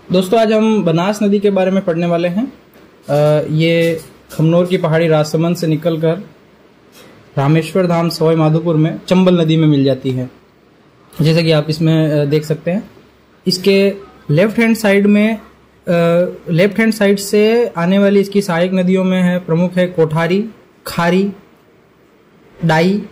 दोस्तों आज हम बनास नदी के बारे में पढ़ने वाले हैं। ये खमनोर की पहाड़ी राजसमंद से निकलकर रामेश्वर धाम सवाई माधोपुर में चंबल नदी में मिल जाती है, जैसे कि आप इसमें देख सकते हैं। इसके लेफ्ट हैंड साइड से आने वाली इसकी सहायक नदियों में है प्रमुख है कोठारी, खारी, डाई,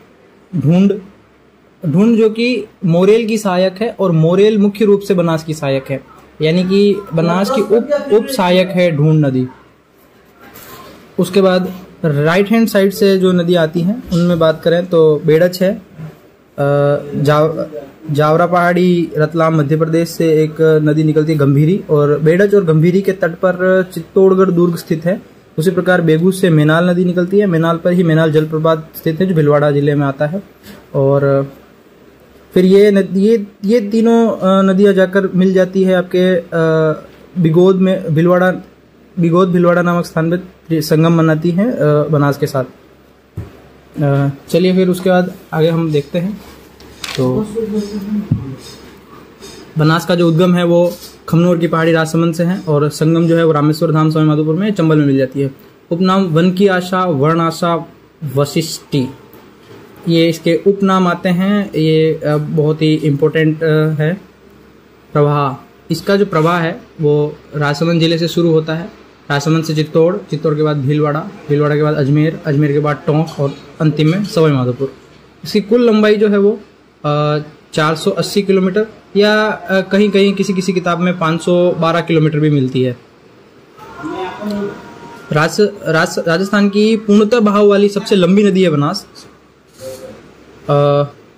ढूंढ जो कि मोरेल की सहायक है और मोरेल मुख्य रूप से बनास की सहायक है, यानी कि बनास की उप सहायक है ढूंढ नदी। उसके बाद राइट हैंड साइड से जो नदी आती हैं उनमें बात करें तो बेड़च है, जावरा पहाड़ी रतलाम मध्य प्रदेश से एक नदी निकलती है गंभीरी, और बेड़च और गंभीरी के तट पर चित्तौड़गढ़ दुर्ग स्थित है। उसी प्रकार बेगू से मेनाल नदी निकलती है, मेनाल पर ही मेनाल जलप्रपात स्थित है जो भीलवाड़ा जिले में आता है। और फिर ये तीनों नदियां जाकर मिल जाती है आपके बिगोद में, भिलवाड़ा नामक स्थान पे संगम बनाती है बनास के साथ। चलिए फिर उसके बाद आगे हम देखते हैं। तो बनास का जो उद्गम है वो खमनोर की पहाड़ी राजसमंद से है और संगम जो है वो रामेश्वर धाम सवाई माधोपुर में चंबल में मिल जाती है। उपनाम वन की आशा, वर्ण आशा, वशिष्ठी, ये इसके उपनाम आते हैं। ये बहुत ही इम्पोर्टेंट है। प्रवाह, इसका जो प्रवाह है वो राजसमंद जिले से शुरू होता है, राजसमंद से चित्तौड़ के बाद भीलवाड़ा के बाद अजमेर के बाद टोंक और अंतिम में सवाई माधोपुर। इसकी कुल लंबाई जो है वो 480 किलोमीटर या कहीं किसी किताब में 512 किलोमीटर भी मिलती है। राजस्थान की पूर्णतः बहाव वाली सबसे लंबी नदी है बनास।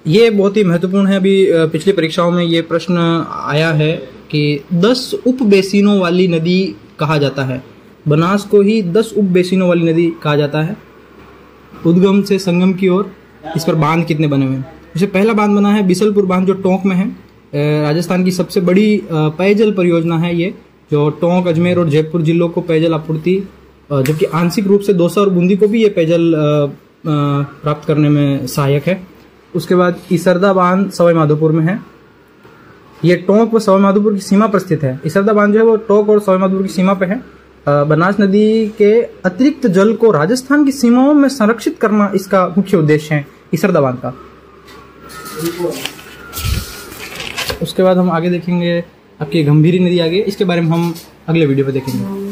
ये बहुत ही महत्वपूर्ण है। अभी पिछली परीक्षाओं में ये प्रश्न आया है कि 10 उप बेसिनों वाली नदी कहा जाता है। बनास को ही 10 उप बेसिनों वाली नदी कहा जाता है। उद्गम से संगम की ओर इस पर बांध कितने बने हुए हैं? जैसे पहला बांध बना है बिसलपुर बांध जो टोंक में है। राजस्थान की सबसे बड़ी पेयजल परियोजना है ये, जो टोंक, अजमेर और जयपुर जिलों को पेयजल आपूर्ति, जबकि आंशिक रूप से दौसा और बूंदी को भी ये पेयजल प्राप्त करने में सहायक है। उसके बाद इसरदा बांध सवाई माधोपुर में है। ये टोंक व सवाई माधोपुर की सीमा पर स्थित है। इसरदा बांध जो है वो टोंक और सवाई माधोपुर की सीमा पे है। बनास नदी के अतिरिक्त जल को राजस्थान की सीमाओं में संरक्षित करना इसका मुख्य उद्देश्य है इसरदा बांध का। उसके बाद हम आगे देखेंगे आपकी गंभीरी नदी आगे, इसके बारे में हम अगले वीडियो पे देखेंगे।